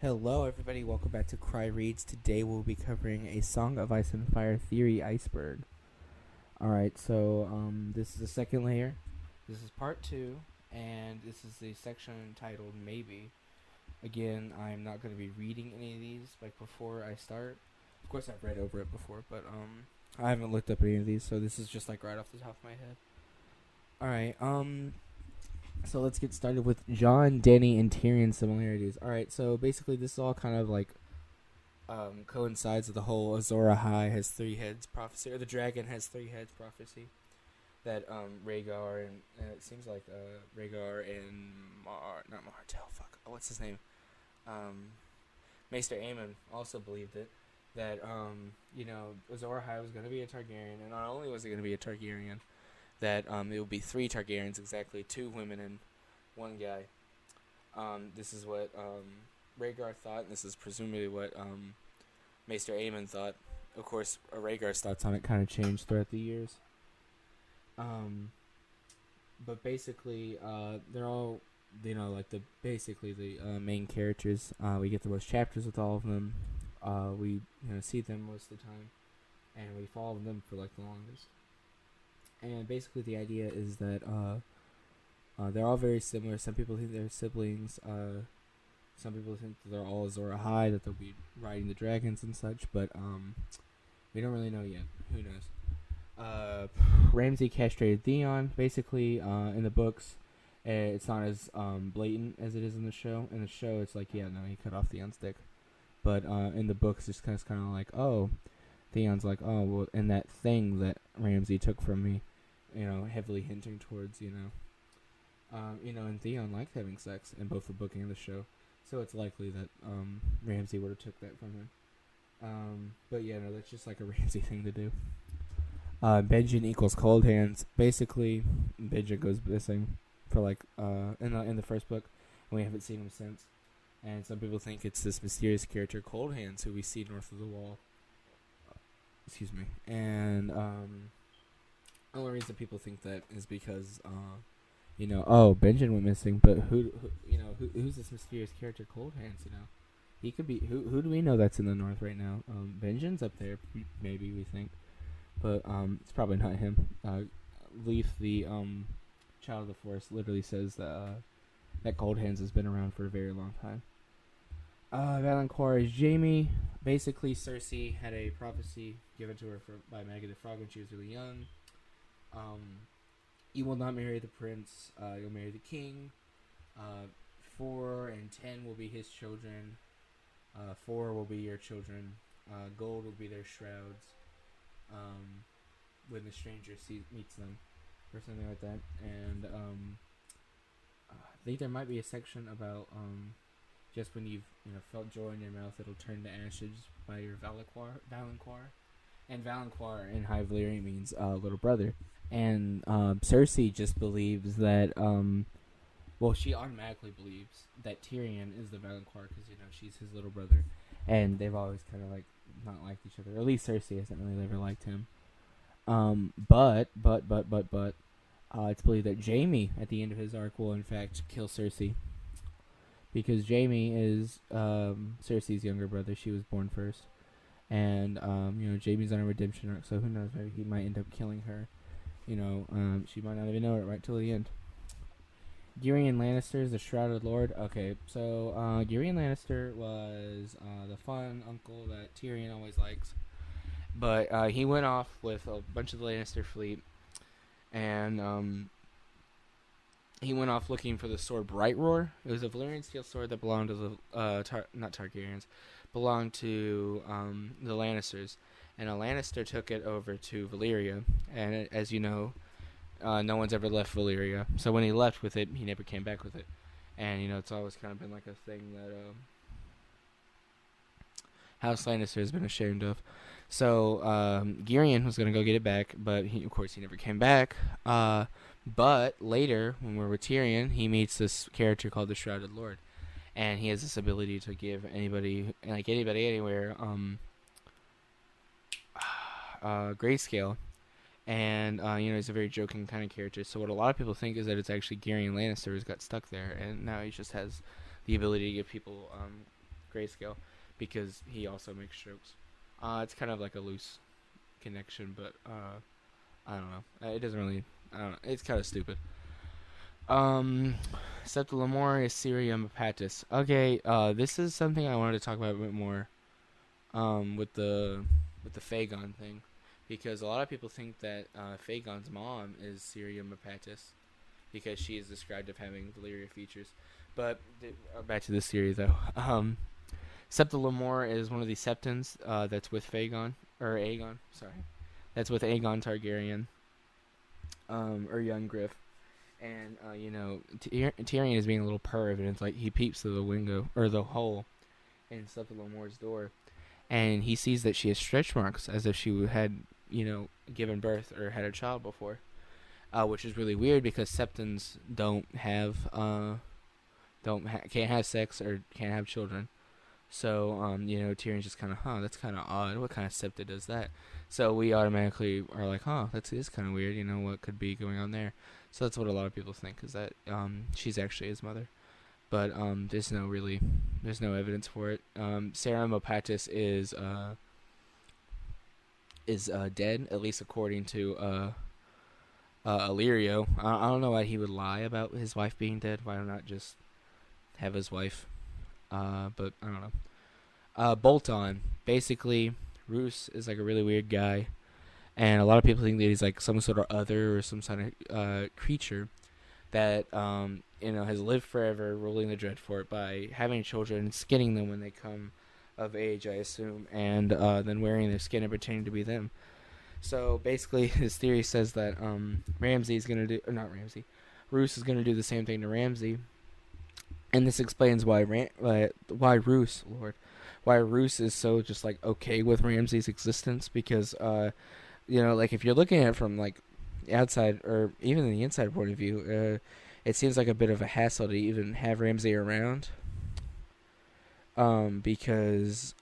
Hello, everybody. Welcome back to Cry Reads. Today we'll be covering A Song of Ice and Fire Theory Iceberg. Alright, so this is the second layer. This is part two, and this is the section titled Maybe. Again, I'm not going to be reading any of these like before I start. Of course, I've read over it before, but I haven't looked up any of these, so this is just like right off the top of my head. Alright, so let's get started with John, Danny, and Tyrion similarities. Alright, so basically this is all kind of like coincides with the whole Azor Ahai has three heads prophecy, or the dragon has three heads prophecy. That Rhaegar and it seems like Rhaegar and not Martell, fuck, what's his name? Maester Aemon also believed it. That Azor Ahai was going to be a Targaryen, and not only was he going to be a Targaryen, that it would be three Targaryens exactly, two women and one guy. This is what Rhaegar thought, and this is presumably what Maester Aemon thought. Of course, Rhaegar's thoughts on it kind of changed throughout the years. But basically, they're all, like the main characters. We get the most chapters with all of them. We see them most of the time, and we follow them for like the longest. And basically, the idea is that they're all very similar. Some people think they're siblings. Some people think that they're all Azor Ahai, that they'll be riding the dragons and such, but we don't really know yet. Who knows? Ramsay castrated Theon. Basically, in the books, it's not as blatant as it is in the show. In the show, it's like, yeah, no, he cut off Theon's dick. But in the books, it's kind of like, oh, Theon's like, oh, well, and that thing that Ramsay took from me, heavily hinting towards, and Theon liked having sex in both the book and the show. So it's likely that Ramsay would have took that from him. But yeah, no, that's just like a Ramsay thing to do. Benjen equals cold hands. Basically, Benjen goes missing for like in the first book, and we haven't seen him since. And some people think it's this mysterious character, Cold Hands, who we see north of the wall. Excuse me. And the only reason people think that is because Benjen went missing, but who's this mysterious character, Cold Hands? He could be. Who do we know that's in the north right now? Benjen's up there, maybe we think, but it's probably not him. Leaf, the Child of the Forest, literally says that Cold Hands has been around for a very long time. Valancourt is Jaime. Basically, Cersei had a prophecy given to her by Maggie the Frog when she was really young. You will not marry the prince. You'll marry the king. 4 and 10 will be his children. 4 will be your children. Gold will be their shrouds. When the stranger meets them, or something like that. And I think there might be a section about just when you've felt joy in your mouth, it'll turn to ashes by your Valancourt. And Valancourt in High Valyrian means little brother. And Cersei just believes that, she automatically believes that Tyrion is the Valancourt because, she's his little brother. And they've always kind of, like, not liked each other. Or at least Cersei hasn't really ever liked him. But it's believed that Jaime, at the end of his arc, will in fact kill Cersei. Because Jaime is Cersei's younger brother. She was born first. And, Jaime's on a redemption arc, so who knows, maybe he might end up killing her. She might not even know it right till the end. Tyrion Lannister is the Shrouded Lord. Okay, so Tyrion Lannister was the fun uncle that Tyrion always likes. But he went off with a bunch of the Lannister fleet, and he went off looking for the sword Bright Roar. It was a Valyrian steel sword that belonged to the not Targaryens, belonged to the Lannisters, and a Lannister took it over to Valyria. And as you know, no one's ever left Valyria. So when he left with it, he never came back with it. And it's always kind of been like a thing that House Lannister has been ashamed of. So Tyrion was gonna go get it back, but he never came back. But later, when we're with Tyrion, he meets this character called the Shrouded Lord, and he has this ability to give anybody anywhere, grayscale, and he's a very joking kind of character. So what a lot of people think is that it's actually Tyrion Lannister who's got stuck there, and now he just has the ability to give people grayscale because he also makes jokes. It's kind of like a loose connection, but I don't know. It doesn't really. I don't know. It's kind of stupid. Septilemore is Cerium hepatis. Okay, this is something I wanted to talk about a bit more. With the Phagon thing, because a lot of people think that Phagon's mom is Cerium hepatis because she is described as having Valyria features. But back to this theory though. Septilemore is one of the septons that's with Phagon or Aegon. Sorry, that's with Aegon Targaryen, or young Griff. And Tyrion is being a little perv, and it's like he peeps through the window or the hole in Septilemore's door, and he sees that she has stretch marks as if she had given birth or had a child before, which is really weird because septons can't have sex or can't have children. So Tyrion's just kind of, that's kind of odd. What kind of septa does that? So we automatically are like, that is kind of weird. What could be going on there? So that's what a lot of people think, is that she's actually his mother. But there's no evidence for it. Cerium hepatis is dead, at least according to Illyrio. I don't know why he would lie about his wife being dead. Why not just have his wife? But I don't know. Bolton. Basically, Roose is like a really weird guy, and a lot of people think that he's like some sort of other or some sort of creature that has lived forever, ruling the Dreadfort by having children and skinning them when they come of age, I assume, and then wearing their skin and pretending to be them. So basically, his theory says that Roose is gonna do the same thing to Ramsay, and this explains why Roose is so just like okay with Ramsay's existence, because like if you're looking at it from like outside or even the inside point of view, it seems like a bit of a hassle to even have Ramsay around, because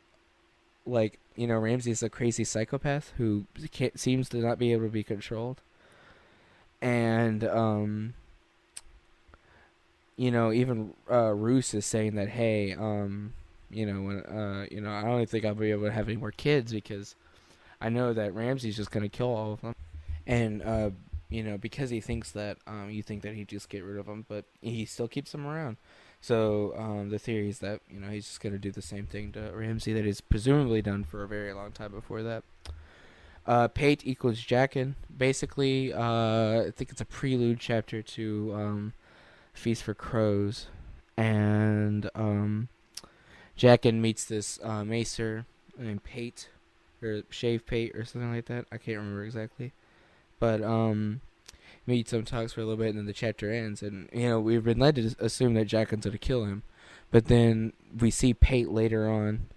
Ramsay's a crazy psychopath who seems to not be able to be controlled, and even Roose is saying that, hey, I don't think I'll be able to have any more kids because I know that Ramsay's just gonna kill all of them, and because he thinks that you think that he'd just get rid of them, but he still keeps them around. So the theory is that he's just gonna do the same thing to Ramsay that he's presumably done for a very long time before that. Pate equals Jaqen. Basically, I think it's a prelude chapter to Feast for Crows, and Jaqen meets this macer named Pate, or Shave Pate, or something like that. I can't remember exactly, but meets him, talks for a little bit, and then the chapter ends. And we've been led to assume that Jaqen's gonna kill him, but then we see Pate later on,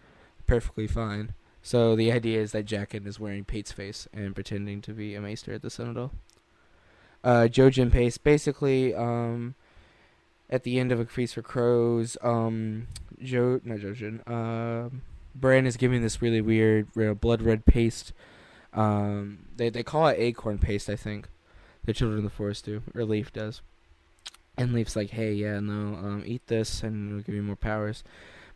perfectly fine. So the idea is that Jaqen is wearing Pate's face and pretending to be a maester at the Citadel. Jojen Pace, basically, at the end of A Feast for Crows, Bran is giving this really weird blood red paste. They call it acorn paste, I think. The Children of the Forest do, or Leaf does. And Leaf's like, hey, yeah, no, eat this and it'll give you more powers.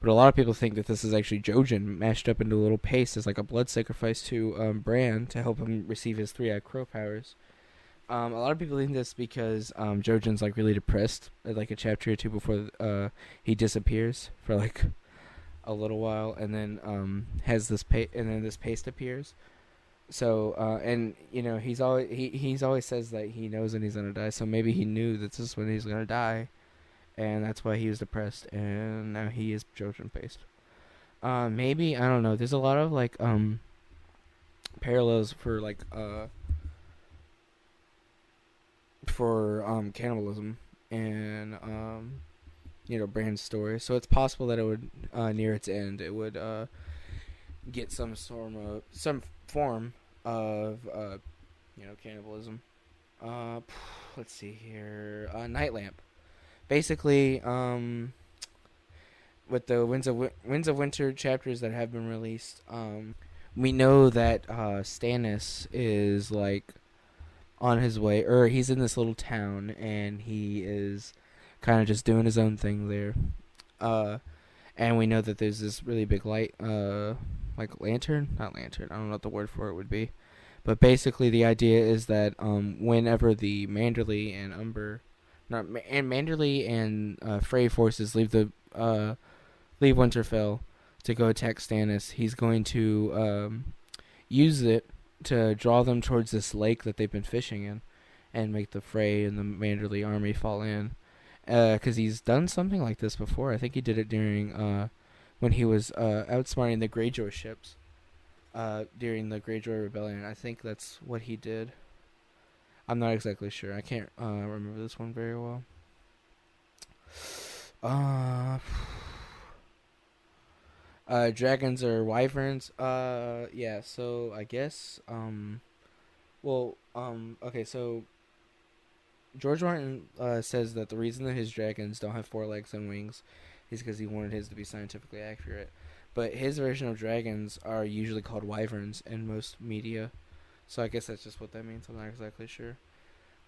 But a lot of people think that this is actually Jojen mashed up into a little paste as like a blood sacrifice to Bran to help him receive his 3-eyed crow powers. A lot of people think this because Jojen's like really depressed at like a chapter or two before he disappears for like a little while, and then has this this paste appears. So and he's always says that he knows when he's gonna die. So maybe he knew that this is when he's gonna die, and that's why he was depressed. And now he is Jojen paste. Maybe, I don't know. There's a lot of like parallels for like cannibalism and Bran's story. So it's possible that it would near its end it would get some form of cannibalism. Let's see here. Night Lamp. Basically, with the Winds of Winter chapters that have been released, we know that Stannis is like on his way, or he's in this little town, and he is kind of just doing his own thing there. And we know that there's this really big light, like lantern, not lantern. I don't know what the word for it would be, but basically the idea is that whenever the Manderley and Manderley and Frey forces leave Winterfell to go attack Stannis, he's going to use it to draw them towards this lake that they've been fishing in, and make the Frey and the Manderley army fall in. Because he's done something like this before. I think he did it during when he was outsmarting the Greyjoy ships during the Greyjoy Rebellion. I think that's what he did. I'm not exactly sure. I can't remember this one very well. Dragons or wyverns? Yeah. So I guess okay. So George Martin says that the reason that his dragons don't have 4 legs and wings is because he wanted his to be scientifically accurate. But his version of dragons are usually called wyverns in most media. So I guess that's just what that means. I'm not exactly sure.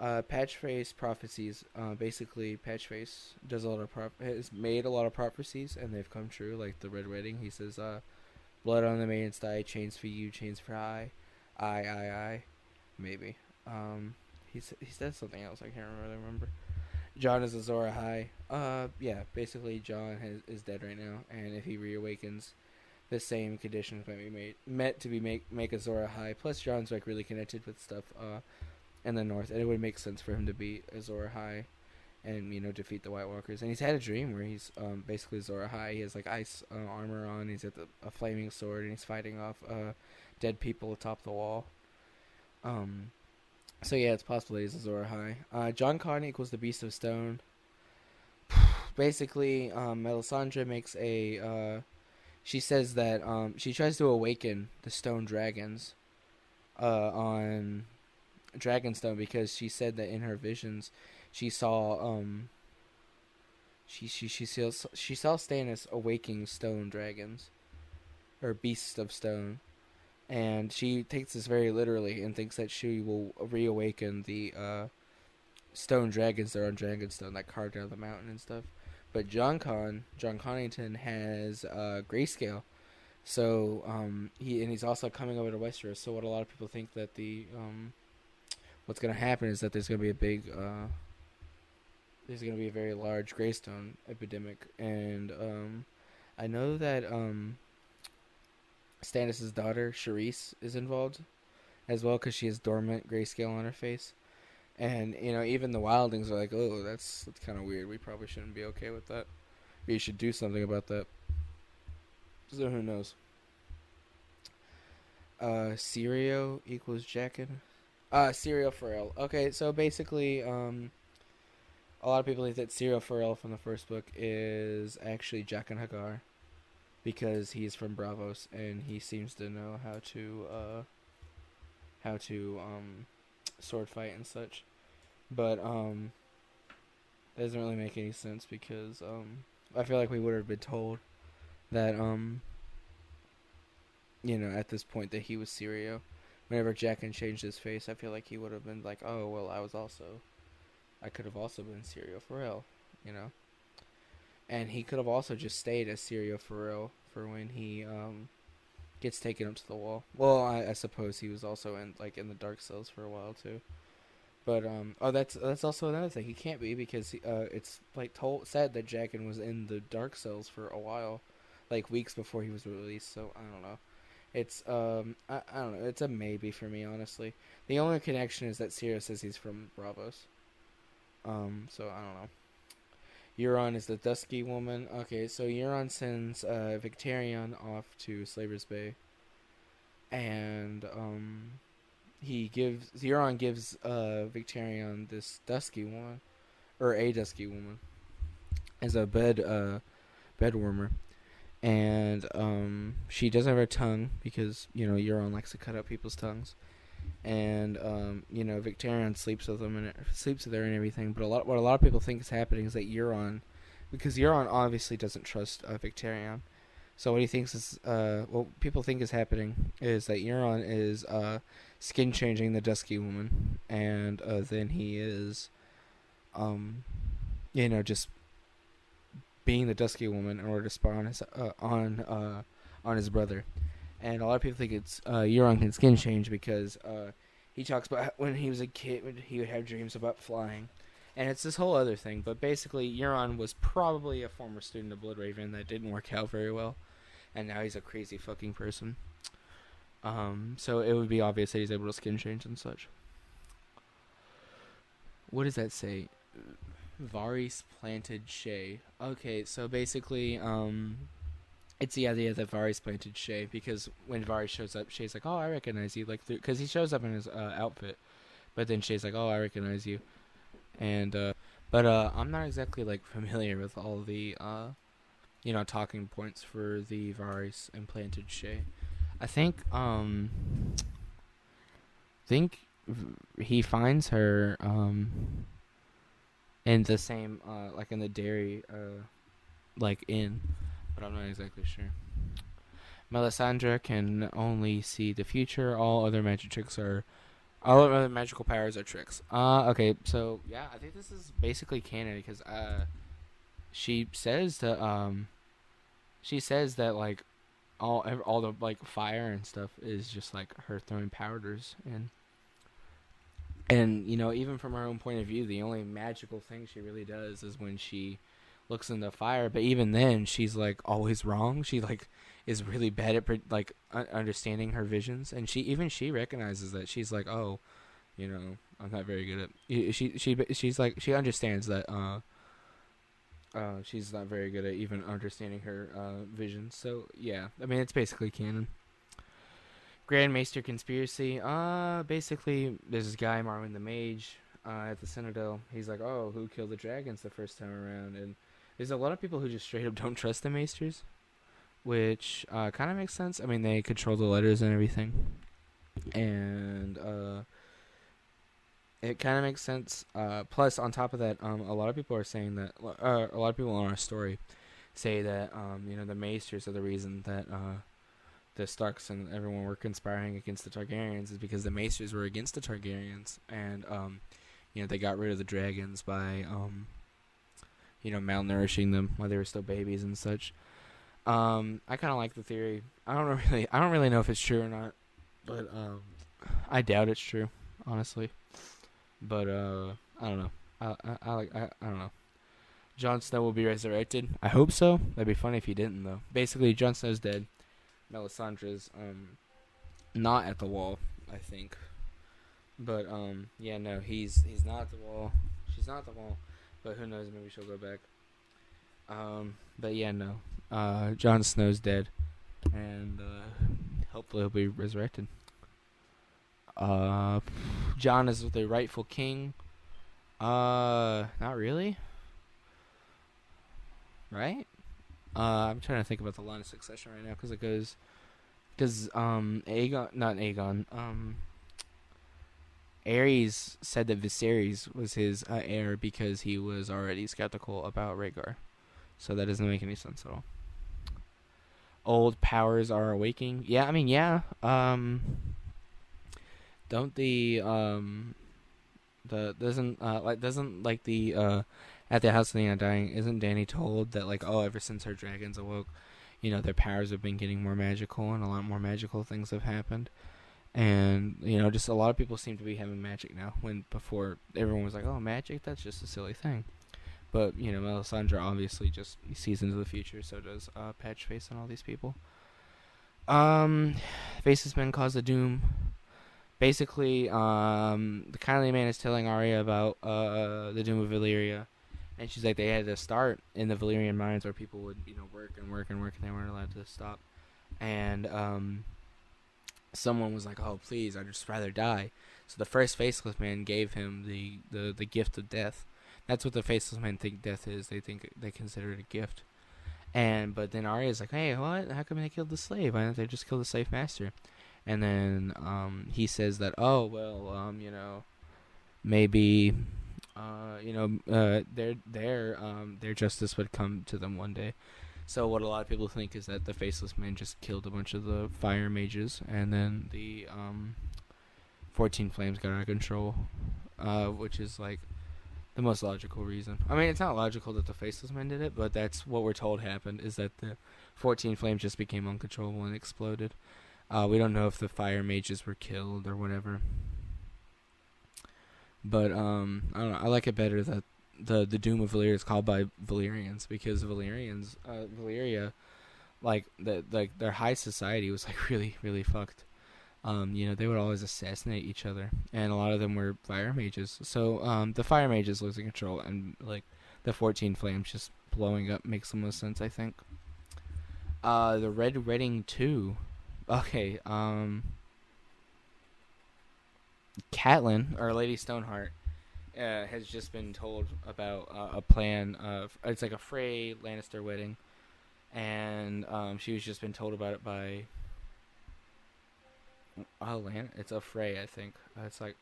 Patchface prophecies. Basically, Patchface does has made a lot of prophecies, and they've come true. Like the Red Wedding, he says, "Blood on the maiden's thigh, chains for you, chains for I, maybe." He said something else. I can't really remember. Jon is Azor Ahai. Yeah, basically Jon is dead right now, and if he reawakens, the same conditions might be met to be make Azor Ahai. Plus, Jon's like really connected with stuff in the north, and it would make sense for him to be Azor Ahai and defeat the White Walkers. And he's had a dream where he's basically Azor Ahai. He has like ice armor on. He's got a flaming sword, and he's fighting off dead people atop the wall. So yeah, it's possible he's Azor Ahai. Jon Con equals the Beast of Stone. Basically, Melisandre makes she says that she tries to awaken the stone dragons on Dragonstone, because she said that in her visions she saw she saw Stannis awaking stone dragons, or beasts of stone, and she takes this very literally and thinks that she will reawaken the stone dragons that are on Dragonstone that carved out of the mountain and stuff. But Jon Connington has grayscale, so he's also coming over to Westeros. So what a lot of people think that what's going to happen is that there's going to be a very large Greystone epidemic, and I know that Stannis' daughter Charisse is involved as well, because she has dormant grayscale on her face, and even the wildlings are like, oh, that's kind of weird. We probably shouldn't be okay with that. We should do something about that. So who knows? Syrio equals Jaqen. Syrio Forel. Okay, so basically, a lot of people think that Syrio Forel from the first book is actually Jaqen Hagar, because he's from Braavos and he seems to know how to sword fight and such. But that doesn't really make any sense, because I feel like we would have been told that at this point that he was Syrio. Whenever Jaqen changed his face, I feel like he would have been like, oh, well, I could have also been Syrio Forel, And he could have also just stayed as Syrio Forel for when he gets taken up to the wall. Well, I suppose he was also in the Dark Cells for a while too. But that's also another thing. He can't be, because it's said that Jaqen was in the Dark Cells for a while, weeks before he was released. So I don't know. It's I don't know. It's a maybe for me, honestly. The only connection is that Syrio says he's from Braavos. So I don't know. Euron is the Dusky Woman. Okay, so Euron sends Victarion off to Slaver's Bay, and Euron gives Victarion this Dusky Woman, or a Dusky Woman, as a bed warmer. And she doesn't have her tongue, because Euron likes to cut out people's tongues, and Victarion sleeps with them and sleeps with her and everything. But what a lot of people think is happening is that because Euron obviously doesn't trust Victarion, so what he thinks is people think is happening is that Euron is skin changing the Dusky Woman, and then he is just being the Dusky Woman in order to spy on his brother. And a lot of people think it's Euron can skin change because he talks about when he was a kid, when he would have dreams about flying. And it's this whole other thing. But basically, Euron was probably a former student of Bloodraven that didn't work out very well. And now he's a crazy fucking person. So it would be obvious that he's able to skin change and such. What does that say? Varys planted Shay. Okay, so basically, it's the idea that Varys planted Shay because when Varys shows up, Shay's like, "Oh, I recognize you," like, because he shows up in his outfit, but then Shay's like, "Oh, I recognize you," and but I'm not exactly like familiar with all the talking points for the Varys implanted Shay. I think he finds her in the same like in the dairy like inn, but I'm not exactly sure. Melisandre can only see the future. All other magical powers are tricks. Okay, so yeah, I think this is basically canon because she says that like all the like fire and stuff is just like her throwing powders and even from her own point of view, the only magical thing she really does is when she looks in the fire. But even then, she's like always wrong. She like is really bad at like understanding her visions, and she recognizes that. She's like, oh, I'm not very good at. She's like she understands that. She's not very good at even understanding her visions. So yeah, I mean it's basically canon. Grand Maester conspiracy. Basically there's this guy Marwyn the Mage at the Citadel. He's like, oh, who killed the dragons the first time around? And there's a lot of people who just straight up don't trust the Maesters, which kind of makes sense. I mean, they control the letters and everything, and it kind of makes sense. Plus, on top of that, a lot of people are saying that a lot of people on our story say that the Maesters are the reason that the Starks and everyone were conspiring against the Targaryens is because the Maesters were against the Targaryens, and they got rid of the dragons by malnourishing them while they were still babies and such. I kind of like the theory. I don't really know if it's true or not, but I doubt it's true, honestly. But I don't know. I don't know. Jon Snow will be resurrected. I hope so. That'd be funny if he didn't, though. Basically, Jon Snow's dead. Melisandre's not at the wall, I think. But yeah, no, he's not at the wall. She's not at the wall. But who knows? Maybe she'll go back. But yeah, no. Jon Snow's dead, and hopefully he'll be resurrected. Jon is the rightful king. Not really. Right? I'm trying to think about the line of succession right now because Aerys said that Viserys was his heir because he was already skeptical about Rhaegar. So that doesn't make any sense at all. Old powers are awaking. Yeah, I mean, yeah. Don't the doesn't the at the House of the Undying, isn't Dany told that like, oh, ever since her dragons awoke, their powers have been getting more magical and a lot more magical things have happened. And, just a lot of people seem to be having magic now, when before everyone was like, oh, magic, that's just a silly thing. But, Melisandre obviously just sees into the future, so does Patchface and all these people. Faceless Men cause the doom. Basically, the kindly man is telling Arya about the doom of Valyria. And she's like, they had to start in the Valyrian mines where people would, work and work and work, and they weren't allowed to stop. And, someone was like, oh, please, I'd just rather die. So the first Faceless Man gave him the gift of death. That's what the Faceless Men think death is. They consider it a gift. But then Arya's like, hey, what? How come they killed the slave? Why didn't they just kill the slave master? And then he says that, oh, well, maybe their justice would come to them one day. So what a lot of people think is that the Faceless Men just killed a bunch of the fire mages, and then the 14 Flames got out of control, which is like The most logical reason. I mean, it's not logical that the Faceless Men did it, but that's what we're told happened, is that the 14 flames just became uncontrollable and exploded. We don't know if the fire mages were killed or whatever. But, I don't know. I like it better that the Doom of Valyria is called by Valyrians, because Valyria, like, their high society was, like, really, really fucked. They would always assassinate each other, and a lot of them were fire mages. So, the fire mages losing control, and, like, the 14 flames just blowing up makes the most sense, I think. The Red Wedding 2. Okay, Catelyn, or Lady Stoneheart, has just been told about a plan of... It's like a Frey Lannister wedding, and she was just been told about it by... it's a Frey, I think. It's like...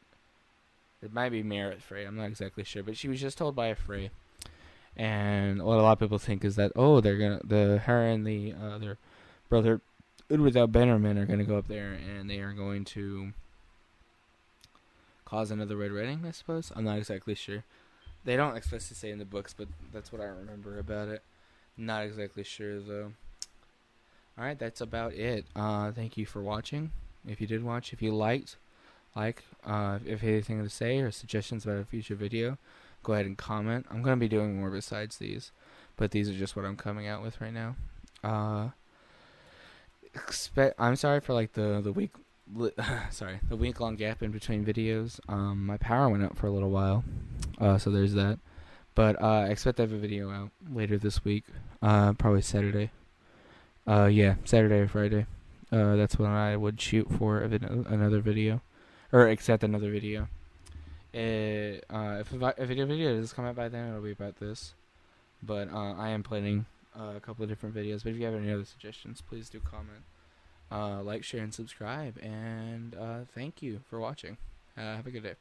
It might be Merritt Frey, I'm not exactly sure, but she was just told by a Frey. And what a lot of people think is that, they're gonna... Her and their brother, without Bannerman, are gonna go up there, and they are going to cause another Red Wedding, I suppose. I'm not exactly sure. They don't explicitly say in the books, but that's what I remember about it. Not exactly sure, though. Alright, that's about it. Thank you for watching. If you did watch, if you liked, if you have anything to say or suggestions about a future video, go ahead and comment. I'm going to be doing more besides these, but these are just what I'm coming out with right now. I'm sorry for like the week... the week-long gap in between videos. My power went out for a little while, so there's that. But I expect to have a video out later this week, probably Saturday. Saturday or Friday. That's when I would shoot for another video, or accept another video. If a video does come out by then, it'll be about this. But I am planning a couple of different videos. But if you have any other suggestions, please do comment. Like, share, and subscribe. And thank you for watching. Have a good day.